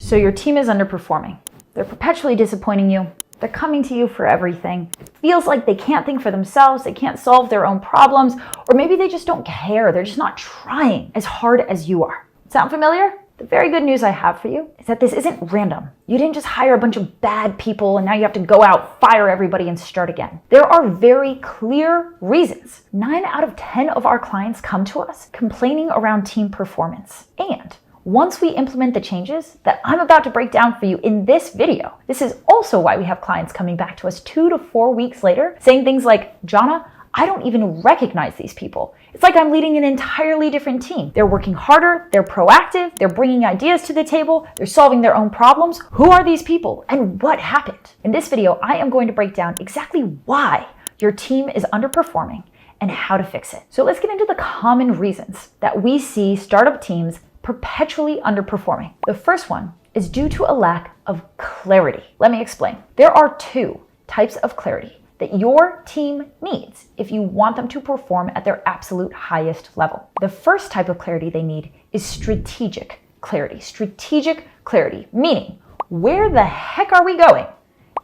So your team is underperforming. They're perpetually disappointing you. They're coming to you for everything. It feels like they can't think for themselves, they can't solve their own problems, or maybe they just don't care. They're just not trying as hard as you are. Sound familiar? The very good news I have for you is that this isn't random. You didn't just hire a bunch of bad people and now you have to go out, fire everybody, and start again. There are very clear reasons. 9 out of 10 of our clients come to us complaining around team performance. And once we implement the changes that I'm about to break down for you in this video, this is also why we have clients coming back to us 2 to 4 weeks later saying things like, Jhana, I don't even recognize these people. It's like I'm leading an entirely different team. They're working harder, they're proactive, they're bringing ideas to the table, they're solving their own problems. Who are these people and what happened? In this video, I am going to break down exactly why your team is underperforming and how to fix it. So let's get into the common reasons that we see startup teams perpetually underperforming. The first one is due to a lack of clarity. Let me explain. There are 2 types of clarity that your team needs if you want them to perform at their absolute highest level. The first type of clarity they need is strategic clarity. Strategic clarity, meaning where the heck are we going?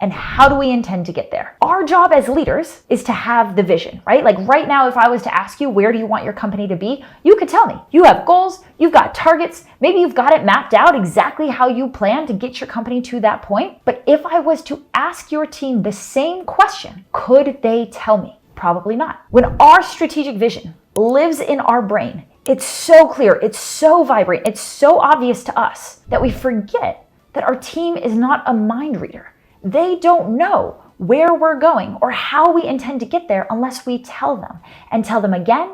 And how do we intend to get there? Our job as leaders is to have the vision, right? Like right now, if I was to ask you, where do you want your company to be? You could tell me. You have goals, you've got targets, maybe you've got it mapped out exactly how you plan to get your company to that point. But if I was to ask your team the same question, could they tell me? Probably not. When our strategic vision lives in our brain, it's so clear, it's so vibrant, it's so obvious to us that we forget that our team is not a mind reader. They don't know where we're going or how we intend to get there unless we tell them and tell them again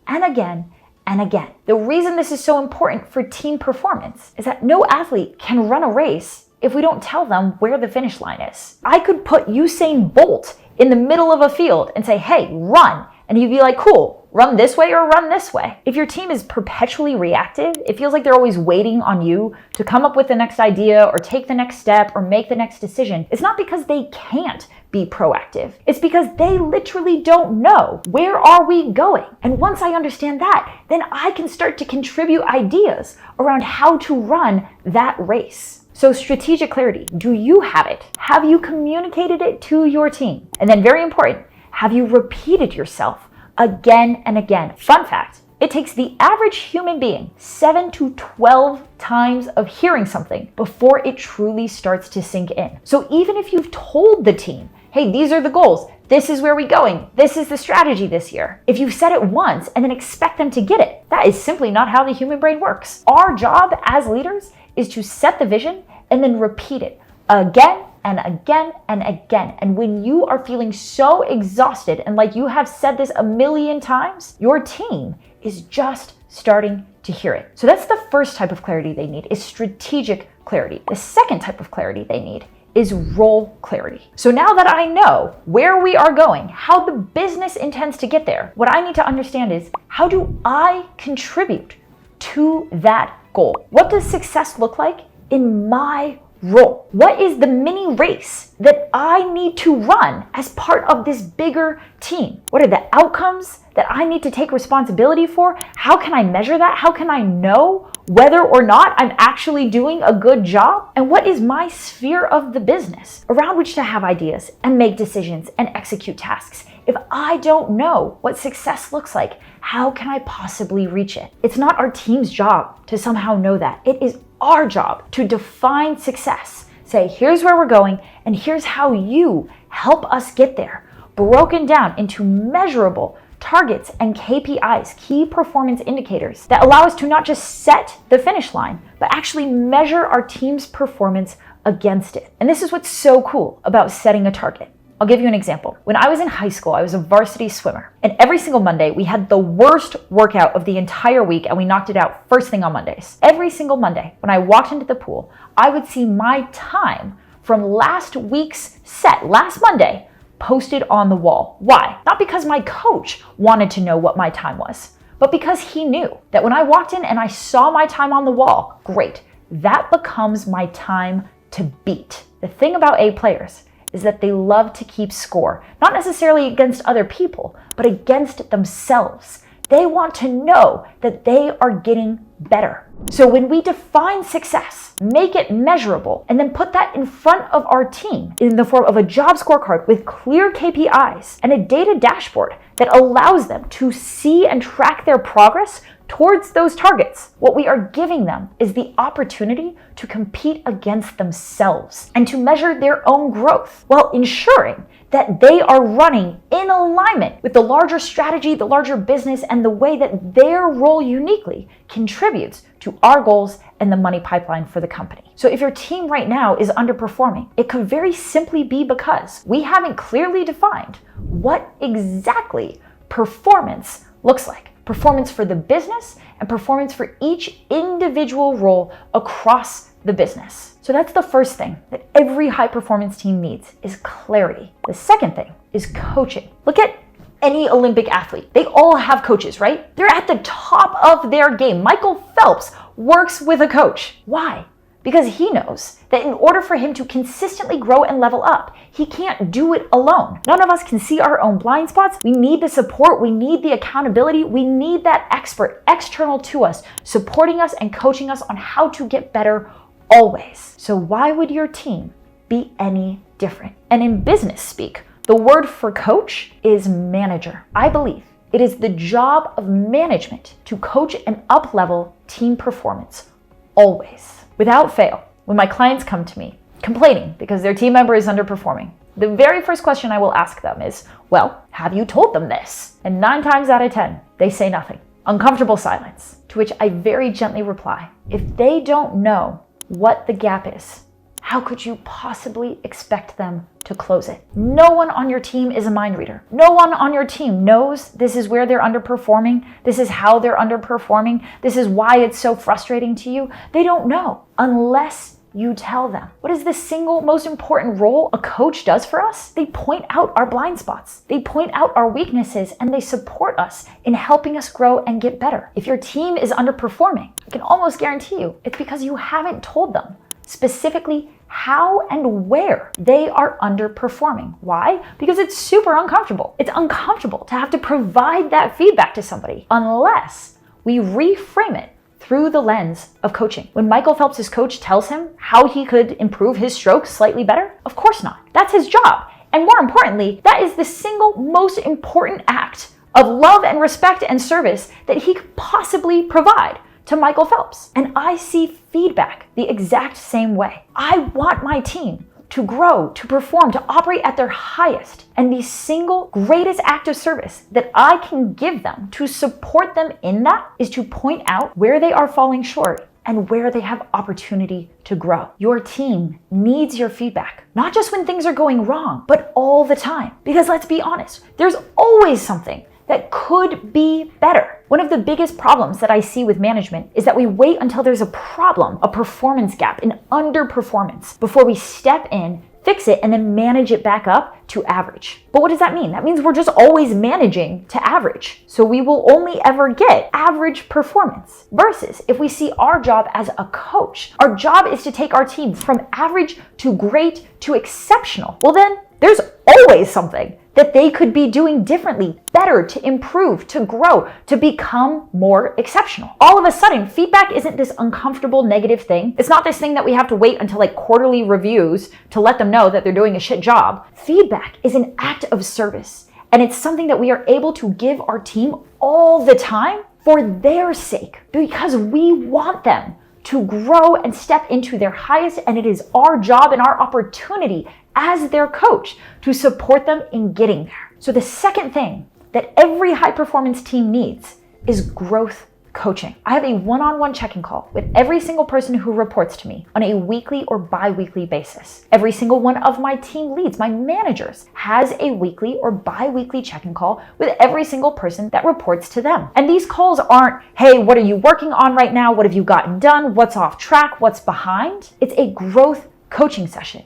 and again and again. The reason this is so important for team performance is that no athlete can run a race if we don't tell them where the finish line is. I could put Usain Bolt in the middle of a field and say, hey, run. And he'd be like, cool, run this way or run this way. If your team is perpetually reactive, it feels like they're always waiting on you to come up with the next idea or take the next step or make the next decision. It's not because they can't be proactive. It's because they literally don't know where are we going. And once I understand that, then I can start to contribute ideas around how to run that race. So strategic clarity, do you have it? Have you communicated it to your team? And then very important, have you repeated yourself again and again? Fun fact, it takes the average human being 7 to 12 times of hearing something before it truly starts to sink in. So even if you've told the team, hey, these are the goals, this is where we're going, this is the strategy this year, if you've said it once and then expect them to get it, that is simply not how the human brain works. Our job as leaders is to set the vision and then repeat it again and again and again. And when you are feeling so exhausted and like you have said this a million times, your team is just starting to hear it. So that's the first type of clarity they need, is strategic clarity. The second type of clarity they need is role clarity. So now that I know where we are going, how the business intends to get there, what I need to understand is, how do I contribute to that goal? What does success look like in my role? What is the mini race that I need to run as part of this bigger team? What are the outcomes that I need to take responsibility for? How can I measure that? How can I know whether or not I'm actually doing a good job? And what is my sphere of the business around which to have ideas and make decisions and execute tasks? If I don't know what success looks like, how can I possibly reach it? It's not our team's job to somehow know that. It is our job to define success. Say, here's where we're going, and here's how you help us get there, broken down into measurable targets and KPIs, key performance indicators, that allow us to not just set the finish line, but actually measure our team's performance against it. And this is what's so cool about setting a target. I'll give you an example. When I was in high school, I was a varsity swimmer. And every single Monday, we had the worst workout of the entire week, and we knocked it out first thing on Mondays. Every single Monday, when I walked into the pool, I would see my time from last week's set, last Monday, posted on the wall. Why? Not because my coach wanted to know what my time was, but because he knew that when I walked in and I saw my time on the wall, great, that becomes my time to beat. The thing about A players is that they love to keep score, not necessarily against other people, but against themselves. They want to know that they are getting better. So when we define success, make it measurable, and then put that in front of our team in the form of a job scorecard with clear KPIs and a data dashboard that allows them to see and track their progress towards those targets, what we are giving them is the opportunity to compete against themselves and to measure their own growth while ensuring that they are running in alignment with the larger strategy, the larger business, and the way that their role uniquely contributes to our goals and the money pipeline for the company. So if your team right now is underperforming, it could very simply be because we haven't clearly defined what exactly performance looks like. Performance for the business and performance for each individual role across the business. So that's the first thing that every high performance team needs is clarity. The second thing is coaching. Look at any Olympic athlete. They all have coaches, right? They're at the top of their game. Michael Phelps works with a coach. Why? Because he knows that in order for him to consistently grow and level up, he can't do it alone. None of us can see our own blind spots. We need the support. We need the accountability. We need that expert external to us, supporting us and coaching us on how to get better always. So why would your team be any different? And in business speak, the word for coach is manager. I believe it is the job of management to coach and up-level team performance always. Without fail, when my clients come to me complaining because their team member is underperforming, the very first question I will ask them is, well, have you told them this? And 9 times out of 10, they say nothing. Uncomfortable silence, to which I very gently reply, if they don't know what the gap is, how could you possibly expect them to close it? No one on your team is a mind reader. No one on your team knows this is where they're underperforming. This is how they're underperforming. This is why it's so frustrating to you. They don't know unless you tell them. What is the single most important role a coach does for us? They point out our blind spots. They point out our weaknesses and they support us in helping us grow and get better. If your team is underperforming, I can almost guarantee you it's because you haven't told them specifically how and where they are underperforming. Why? Because it's super uncomfortable. It's uncomfortable to have to provide that feedback to somebody unless we reframe it through the lens of coaching. When Michael Phelps' coach tells him how he could improve his stroke slightly better, of course not. That's his job. And more importantly, that is the single most important act of love and respect and service that he could possibly provide to Michael Phelps. And I see feedback the exact same way. I want my team to grow, to perform, to operate at their highest. And the single greatest act of service that I can give them to support them in that is to point out where they are falling short and where they have opportunity to grow. Your team needs your feedback, not just when things are going wrong, but all the time. Because let's be honest, there's always something that could be better. One of the biggest problems that I see with management is that we wait until there's a problem, a performance gap, an underperformance, before we step in, fix it, and then manage it back up to average. But what does that mean? That means we're just always managing to average. So we will only ever get average performance. Versus if we see our job as a coach, our job is to take our team from average to great to exceptional. Well then, there's always something that they could be doing differently, better, to improve, to grow, to become more exceptional. All of a sudden, feedback isn't this uncomfortable negative thing. It's not this thing that we have to wait until like quarterly reviews to let them know that they're doing a shit job. Feedback is an act of service, and it's something that we are able to give our team all the time for their sake, because we want them to grow and step into their highest, and it is our job and our opportunity as their coach to support them in getting there. So the second thing that every high performance team needs is growth coaching. I have a one-on-one check-in call with every single person who reports to me on a weekly or bi-weekly basis. Every single one of my team leads, my managers, has a weekly or bi-weekly check-in call with every single person that reports to them. And these calls aren't, hey, what are you working on right now? What have you gotten done? What's off track? What's behind? It's a growth coaching session.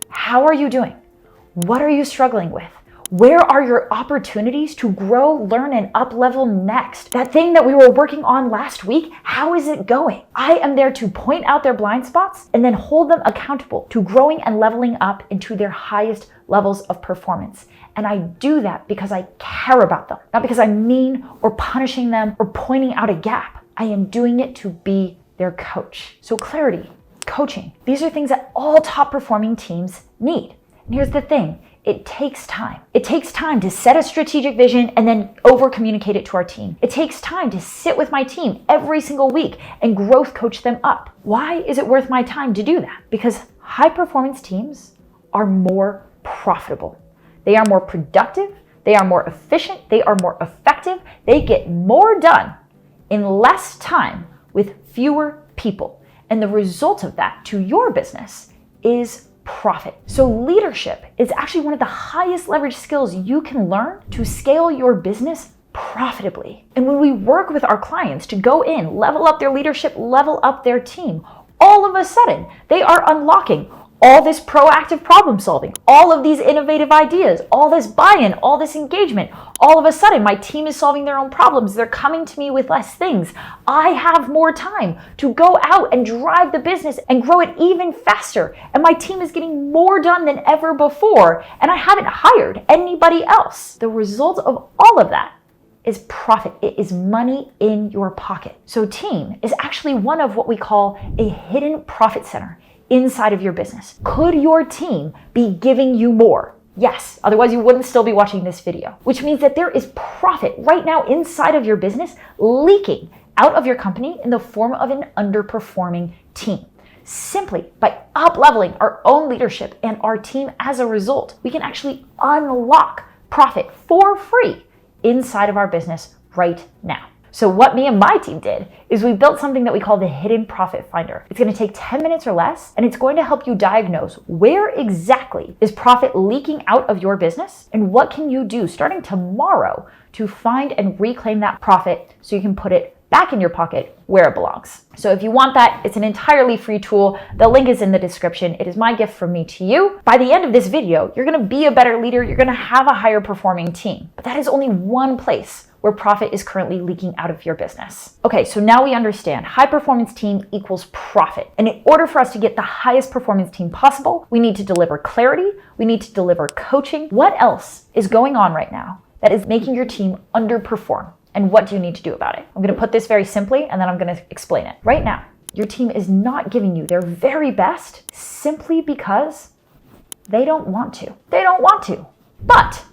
How are you doing? What are you struggling with? Where are your opportunities to grow, learn, and up-level next? That thing that we were working on last week, how is it going? I am there to point out their blind spots and then hold them accountable to growing and leveling up into their highest levels of performance. And I do that because I care about them, not because I'm mean or punishing them or pointing out a gap. I am doing it to be their coach. So clarity, coaching, these are things that all top performing teams need. And here's the thing, it takes time. It takes time to set a strategic vision and then over communicate it to our team. It takes time to sit with my team every single week and growth coach them up. Why is it worth my time to do that? Because high performance teams are more profitable. They are more productive. They are more efficient. They are more effective. They get more done in less time with fewer people. And the result of that to your business is profit. So leadership is actually one of the highest leverage skills you can learn to scale your business profitably. And when we work with our clients to go in, level up their leadership, level up their team, all of a sudden they are unlocking all this proactive problem solving, all of these innovative ideas, all this buy-in, all this engagement. All of a sudden, my team is solving their own problems. They're coming to me with less things. I have more time to go out and drive the business and grow it even faster. And my team is getting more done than ever before. And I haven't hired anybody else. The result of all of that is profit. It is money in your pocket. So team is actually one of what we call a hidden profit center inside of your business. Could your team be giving you more? Yes, otherwise you wouldn't still be watching this video, which means that there is profit right now inside of your business leaking out of your company in the form of an underperforming team. Simply by up-leveling our own leadership and our team as a result, we can actually unlock profit for free inside of our business right now. So what me and my team did is we built something that we call the Hidden Profit Finder. It's going to take 10 minutes or less, and it's going to help you diagnose where exactly is profit leaking out of your business and what can you do starting tomorrow to find and reclaim that profit so you can put it back in your pocket where it belongs. So if you want that, it's an entirely free tool. The link is in the description. It is my gift from me to you. By the end of this video, you're going to be a better leader. You're going to have a higher performing team. But that is only one place where profit is currently leaking out of your business. Okay, so now we understand high performance team equals profit. And in order for us to get the highest performance team possible, we need to deliver clarity, we need to deliver coaching. What else is going on right now that is making your team underperform? And what do you need to do about it? I'm gonna put this very simply and then I'm gonna explain it. Right now, your team is not giving you their very best simply because they don't want to. They don't want to, but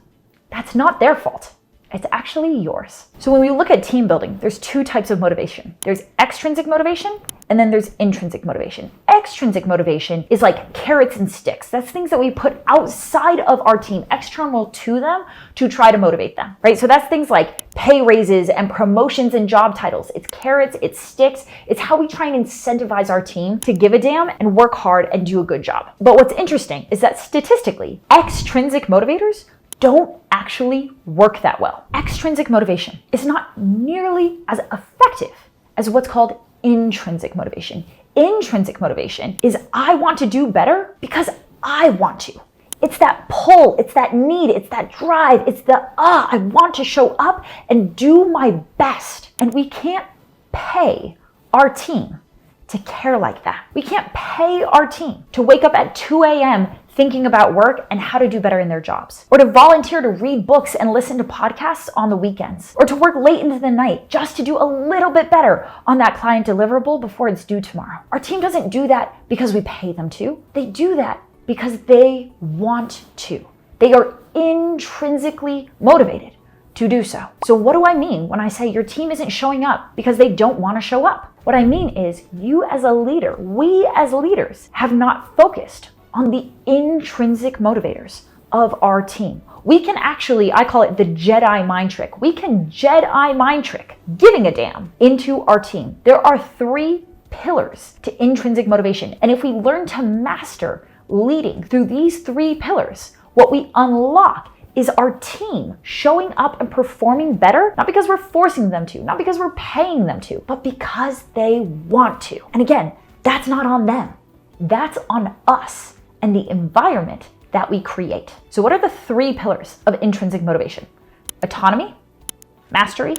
that's not their fault. It's actually yours. So when we look at team building, there's two types of motivation. There's extrinsic motivation, and then there's intrinsic motivation. Extrinsic motivation is like carrots and sticks. That's things that we put outside of our team, external to them, to try to motivate them, right? So that's things like pay raises and promotions and job titles. It's carrots, it's sticks. It's how we try and incentivize our team to give a damn and work hard and do a good job. But what's interesting is that statistically, extrinsic motivators don't actually work that well. Extrinsic motivation is not nearly as effective as what's called intrinsic motivation. Intrinsic motivation is I want to do better because I want to. It's that pull, it's that need, it's that drive, it's the I want to show up and do my best. And we can't pay our team to care like that. We can't pay our team to wake up at 2 a.m. thinking about work and how to do better in their jobs, or to volunteer to read books and listen to podcasts on the weekends, or to work late into the night just to do a little bit better on that client deliverable before it's due tomorrow. Our team doesn't do that because we pay them to. They do that because they want to. They are intrinsically motivated to do so. So what do I mean when I say your team isn't showing up because they don't want to show up? What I mean is you as a leader, we as leaders have not focused on the intrinsic motivators of our team. We can actually, I call it the Jedi mind trick. We can Jedi mind trick giving a damn into our team. There are 3 pillars to intrinsic motivation. And if we learn to master leading through these 3 pillars, what we unlock is our team showing up and performing better, not because we're forcing them to, not because we're paying them to, but because they want to. And again, that's not on them. That's on us and the environment that we create. So what are the 3 pillars of intrinsic motivation? Autonomy, mastery,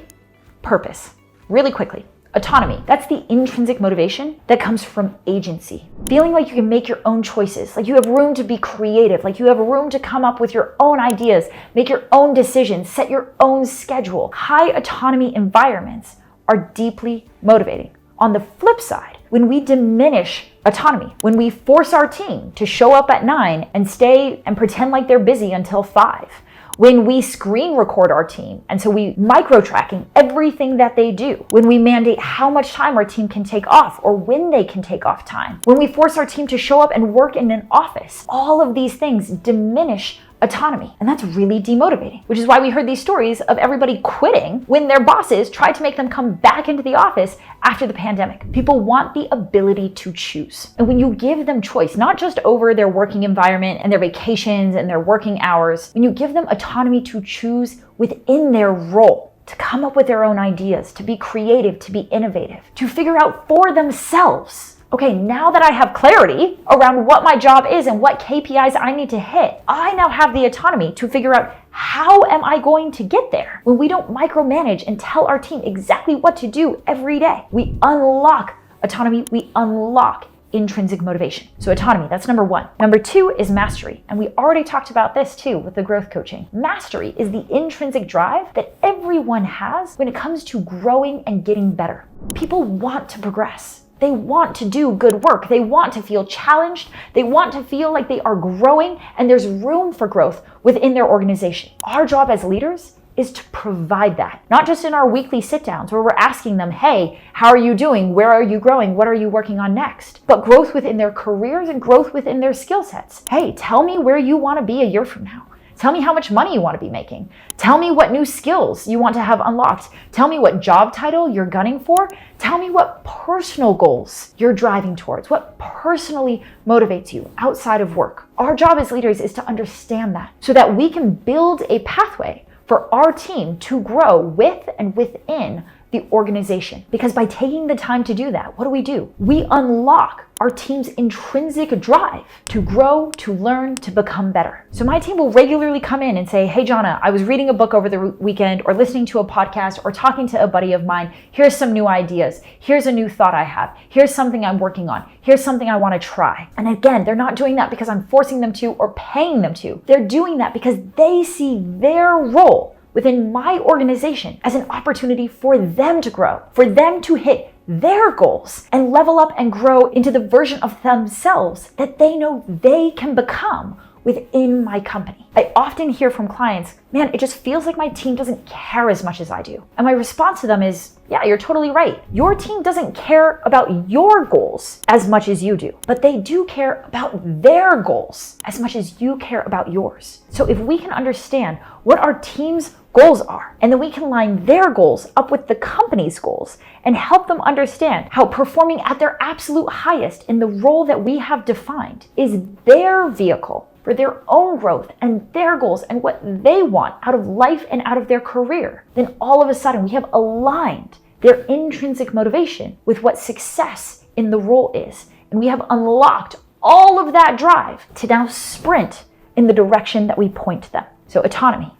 purpose. Really quickly. Autonomy, that's the intrinsic motivation that comes from agency. Feeling like you can make your own choices, like you have room to be creative, like you have room to come up with your own ideas, make your own decisions, set your own schedule. High autonomy environments are deeply motivating. On the flip side, when we diminish autonomy, when we force our team to show up at 9 and stay and pretend like they're busy until 5, when we screen record our team, and so we micro-tracking everything that they do, when we mandate how much time our team can take off or when they can take off time, when we force our team to show up and work in an office, all of these things diminish autonomy. And that's really demotivating, which is why we heard these stories of everybody quitting when their bosses tried to make them come back into the office after the pandemic. People want the ability to choose. And when you give them choice, not just over their working environment and their vacations and their working hours, when you give them autonomy to choose within their role, to come up with their own ideas, to be creative, to be innovative, to figure out for themselves, okay, now that I have clarity around what my job is and what KPIs I need to hit, I now have the autonomy to figure out how am I going to get there. When we don't micromanage and tell our team exactly what to do every day, we unlock autonomy, we unlock intrinsic motivation. So autonomy, that's number 1. Number 2 is mastery. And we already talked about this too with the growth coaching. Mastery is the intrinsic drive that everyone has when it comes to growing and getting better. People want to progress. They want to do good work. They want to feel challenged. They want to feel like they are growing and there's room for growth within their organization. Our job as leaders is to provide that, not just in our weekly sit downs where we're asking them, hey, how are you doing? Where are you growing? What are you working on next? But growth within their careers and growth within their skill sets. Hey, tell me where you want to be a year from now. Tell me how much money you want to be making. Tell me what new skills you want to have unlocked. Tell me what job title you're gunning for. Tell me what personal goals you're driving towards, what personally motivates you outside of work. Our job as leaders is to understand that so that we can build a pathway for our team to grow with and within the organization. Because by taking the time to do that, what do? We unlock our team's intrinsic drive to grow, to learn, to become better. So my team will regularly come in and say, hey, Jhana, I was reading a book over the weekend or listening to a podcast or talking to a buddy of mine. Here's some new ideas. Here's a new thought I have. Here's something I'm working on. Here's something I want to try. And again, they're not doing that because I'm forcing them to or paying them to. They're doing that because they see their role within my organization as an opportunity for them to grow, for them to hit their goals and level up and grow into the version of themselves that they know they can become within my company. I often hear from clients, man, it just feels like my team doesn't care as much as I do. And my response to them is, yeah, you're totally right. Your team doesn't care about your goals as much as you do, but they do care about their goals as much as you care about yours. So if we can understand what our team's goals are, and then we can line their goals up with the company's goals and help them understand how performing at their absolute highest in the role that we have defined is their vehicle for their own growth and their goals and what they want out of life and out of their career, then all of a sudden we have aligned their intrinsic motivation with what success in the role is. And we have unlocked all of that drive to now sprint in the direction that we point them. So autonomy,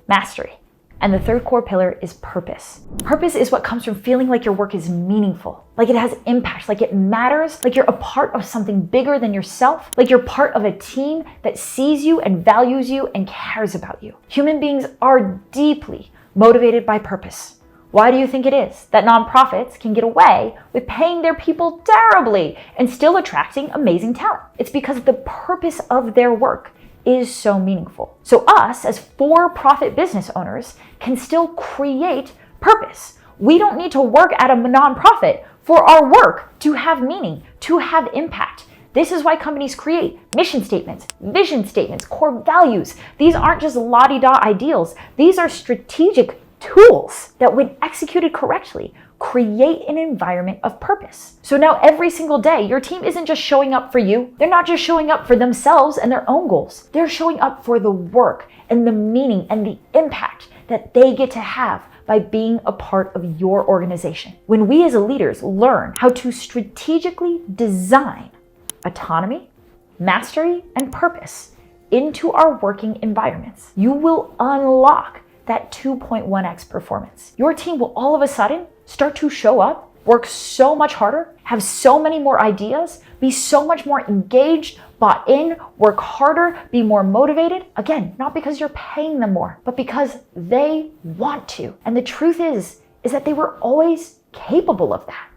mastery. And the third core pillar is purpose. Purpose is what comes from feeling like your work is meaningful, like it has impact, like it matters, like you're a part of something bigger than yourself, like you're part of a team that sees you and values you and cares about you. Human beings are deeply motivated by purpose. Why do you think it is that nonprofits can get away with paying their people terribly and still attracting amazing talent? It's because the purpose of their work is so meaningful. So us as for-profit business owners can still create purpose. We don't need to work at a nonprofit for our work to have meaning, to have impact. This is why companies create mission statements, vision statements, core values. These aren't just la-di-da ideals. These are strategic tools that, when executed correctly, create an environment of purpose. So now every single day, your team isn't just showing up for you. They're not just showing up for themselves and their own goals. They're showing up for the work and the meaning and the impact that they get to have by being a part of your organization. When we as leaders learn how to strategically design autonomy, mastery, and purpose into our working environments, you will unlock that 2.1x performance. Your team will all of a sudden start to show up, work so much harder, have so many more ideas, be so much more engaged, bought in, work harder, be more motivated. Again, not because you're paying them more, but because they want to. And the truth is that they were always capable of that.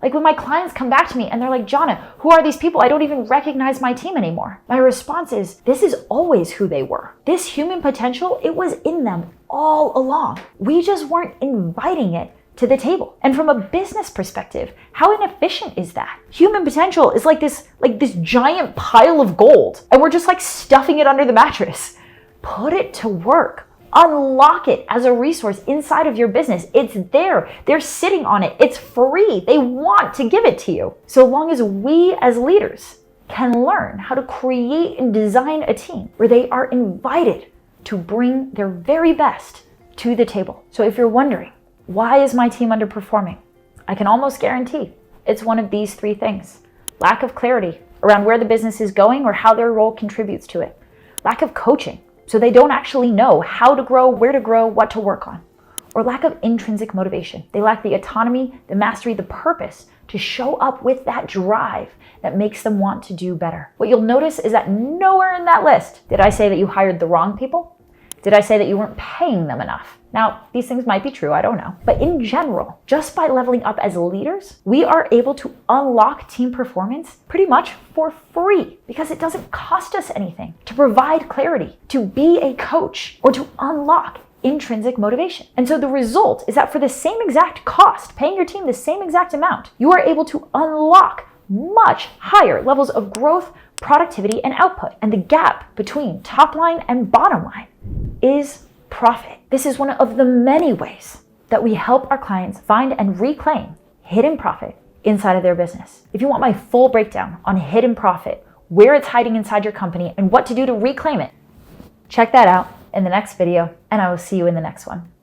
Like when my clients come back to me and they're like, Jhana, who are these people? I don't even recognize my team anymore. My response is, this is always who they were. This human potential, it was in them all along. We just weren't inviting it to the table. And from a business perspective, how inefficient is that? Human potential is like this giant pile of gold, and we're just like stuffing it under the mattress. Put it to work. Unlock it as a resource inside of your business. It's there. They're sitting on it. It's free. They want to give it to you. So long as we as leaders can learn how to create and design a team where they are invited to bring their very best to the table. So if you're wondering, why is my team underperforming? I can almost guarantee it's one of these three things. Lack of clarity around where the business is going or how their role contributes to it. Lack of coaching, so they don't actually know how to grow, where to grow, what to work on. Or lack of intrinsic motivation. They lack the autonomy, the mastery, the purpose to show up with that drive that makes them want to do better. What you'll notice is that nowhere in that list did I say that you hired the wrong people. Did I say that you weren't paying them enough? Now, these things might be true, I don't know. But in general, just by leveling up as leaders, we are able to unlock team performance pretty much for free because it doesn't cost us anything to provide clarity, to be a coach, or to unlock intrinsic motivation. And so the result is that for the same exact cost, paying your team the same exact amount, you are able to unlock much higher levels of growth, productivity, and output. And the gap between top line and bottom line is profit. This is one of the many ways that we help our clients find and reclaim hidden profit inside of their business. If you want my full breakdown on hidden profit, where it's hiding inside your company, and what to do to reclaim it, check that out in the next video, and I will see you in the next one.